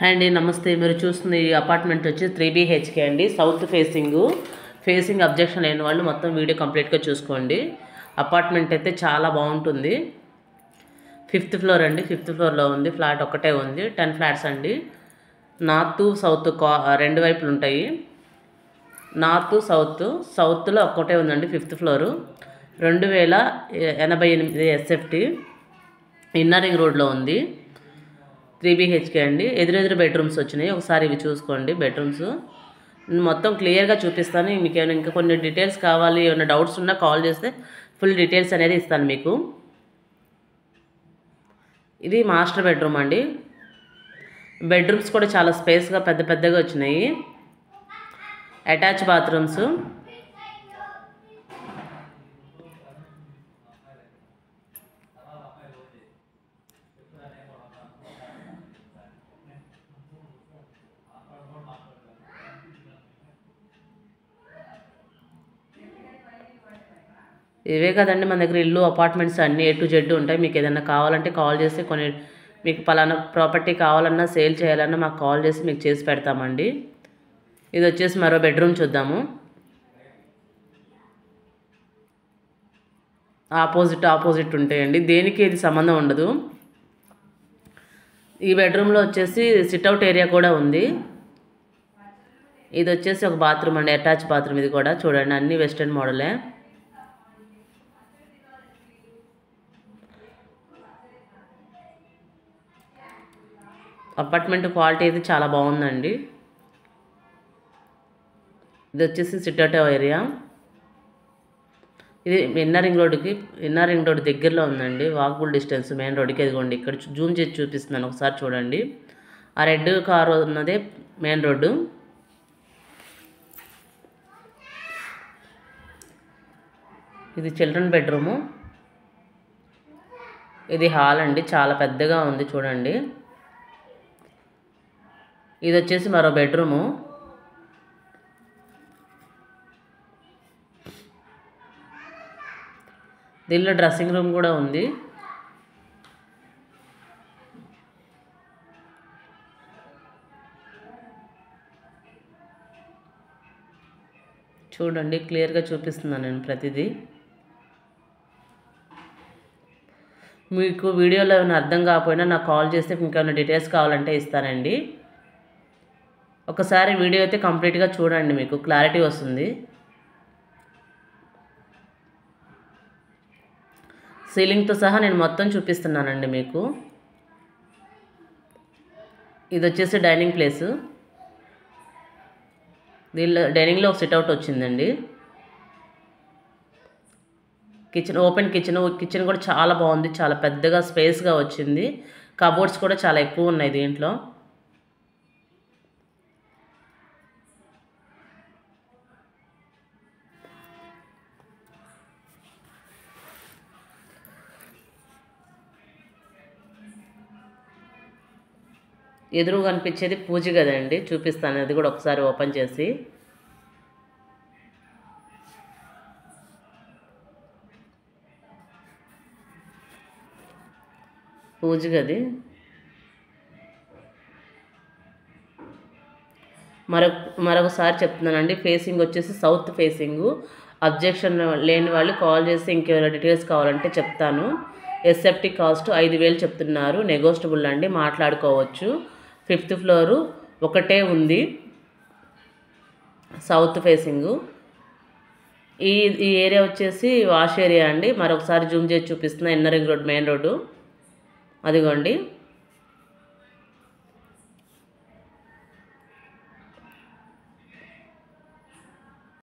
Hi అండి, నమస్తే. మీరు చూస్తున్న ఈ అపార్ట్మెంట్ వచ్చి 3BHK అండి. సౌత్ ఫేసింగ్ అబ్జెక్షన్ లేని వాళ్ళు మొత్తం వీడియో కంప్లీట్గా చూసుకోండి. అపార్ట్మెంట్ అయితే చాలా బాగుంటుంది. 5th ఫ్లోర్ అండి. 5th ఫ్లోర్లో ఉంది. ఫ్లాట్ ఒక్కటే ఉంది. 10 ఫ్లాట్స్ అండి. నార్త్ సౌత్ రెండు వైపులు ఉంటాయి. నార్త్ సౌత్లో ఒక్కటే ఉందండి. 5th floor 2088 SFT inner ring రోడ్లో ఉంది. 3BHK అండి. ఎదురెదురు బెడ్రూమ్స్ వచ్చినాయి. ఒకసారి ఇవి చూసుకోండి. బెడ్రూమ్స్ మొత్తం క్లియర్గా చూపిస్తాను. మీకు ఏమైనా ఇంకా కొన్ని డీటెయిల్స్ కావాలి, ఏమైనా డౌట్స్ ఉన్నా కాల్ చేస్తే ఫుల్ డీటెయిల్స్ అనేది ఇస్తాను మీకు. ఇది మాస్టర్ బెడ్రూమ్ అండి. బెడ్రూమ్స్ కూడా చాలా స్పేస్గా పెద్దగా వచ్చినాయి. Attach bathrooms. ఇవే కదండి మన దగ్గర ఇల్లు అపార్ట్మెంట్స్ అన్నీ A to Z ఉంటాయి. మీకు ఏదైనా కావాలంటే కాల్ చేసి కొన్ని మీకు పలానా ప్రాపర్టీ కావాలన్నా సేల్ చేయాలన్నా మాకు కాల్ చేసి మీకు చేసి పెడతామండి. ఇది వచ్చేసి మరో బెడ్రూమ్ చూద్దాము. ఆపోజిట్ ఉంటాయండి. దేనికి ఇది సంబంధం ఉండదు. ఈ బెడ్రూమ్లో వచ్చేసి సిట్అవుట్ ఏరియా కూడా ఉంది. ఇది వచ్చేసి ఒక బాత్రూమ్ అండి, అటాచ్ బాత్రూమ్. ఇది కూడా చూడండి, అన్ని వెస్టర్న్ మోడలే. అపార్ట్మెంట్ క్వాలిటీ అయితే చాలా బాగుందండి. ఇది వచ్చేసి సిట్అవుట్ ఏరియా. ఇది ఇన్నర్ రింగ్ రోడ్ దగ్గరలో ఉందండి. వాకబుల్ డిస్టెన్స్ మెయిన్ రోడ్కి. ఎదుగుండి ఇక్కడ జూమ్ చేసి చూపిస్తున్నాను, ఒకసారి చూడండి. ఆ రెడ్ కారు ఉన్నదే మెయిన్ రోడ్డు. ఇది చిల్డ్రన్ బెడ్రూము. ఇది హాల్ అండి, చాలా పెద్దగా ఉంది చూడండి. ఇది వచ్చేసి మరో బెడ్రూము. దీనిలో డ్రెస్సింగ్ రూమ్ కూడా ఉంది. చూడండి, క్లియర్గా చూపిస్తున్నాను నేను ప్రతిదీ. మీకు వీడియోలో ఏమైనా అర్థం కాకపోయినా నాకు కాల్ చేస్తే మీకు ఏమైనా డీటెయిల్స్ కావాలంటే ఇస్తానండి. ఒకసారి వీడియో అయితే కంప్లీట్గా చూడండి, మీకు క్లారిటీ వస్తుంది. సీలింగ్తో సహా నేను మొత్తం చూపిస్తున్నానండి మీకు. ఇది వచ్చేసి డైనింగ్ ప్లేసు. దీనిలో డైనింగ్లో ఒక సిట్అవుట్ వచ్చిందండి. ఓపెన్ కిచెన్ కూడా చాలా బాగుంది. చాలా పెద్దగా స్పేస్గా వచ్చింది. కబోర్డ్స్ కూడా చాలా ఎక్కువ ఉన్నాయి దీంట్లో. ఎదురు కనిపించేది పూజ గదండి, చూపిస్తాను. అది కూడా ఒకసారి ఓపెన్ చేసి. పూజ గది. మరొకసారి చెప్తున్నానండి. ఫేసింగ్ వచ్చేసి సౌత్ ఫేసింగు. అబ్జెక్షన్ లేని వాళ్ళు కాల్ చేసి ఇంకేమైనా డీటెయిల్స్ కావాలంటే చెప్తాను. SFT కాస్ట్ 5,000 చెప్తున్నారు. నెగోషియబుల్ అండి, మాట్లాడుకోవచ్చు. 5th ఫ్లోరు ఒకటే ఉంది, సౌత్ ఫేసింగు. ఈ ఏరియా వచ్చేసి వాష్ ఏరియా అండి. మరొకసారి జూమ్ చేసి చూపిస్తున్నా. Inner ring road main road అదిగోండి.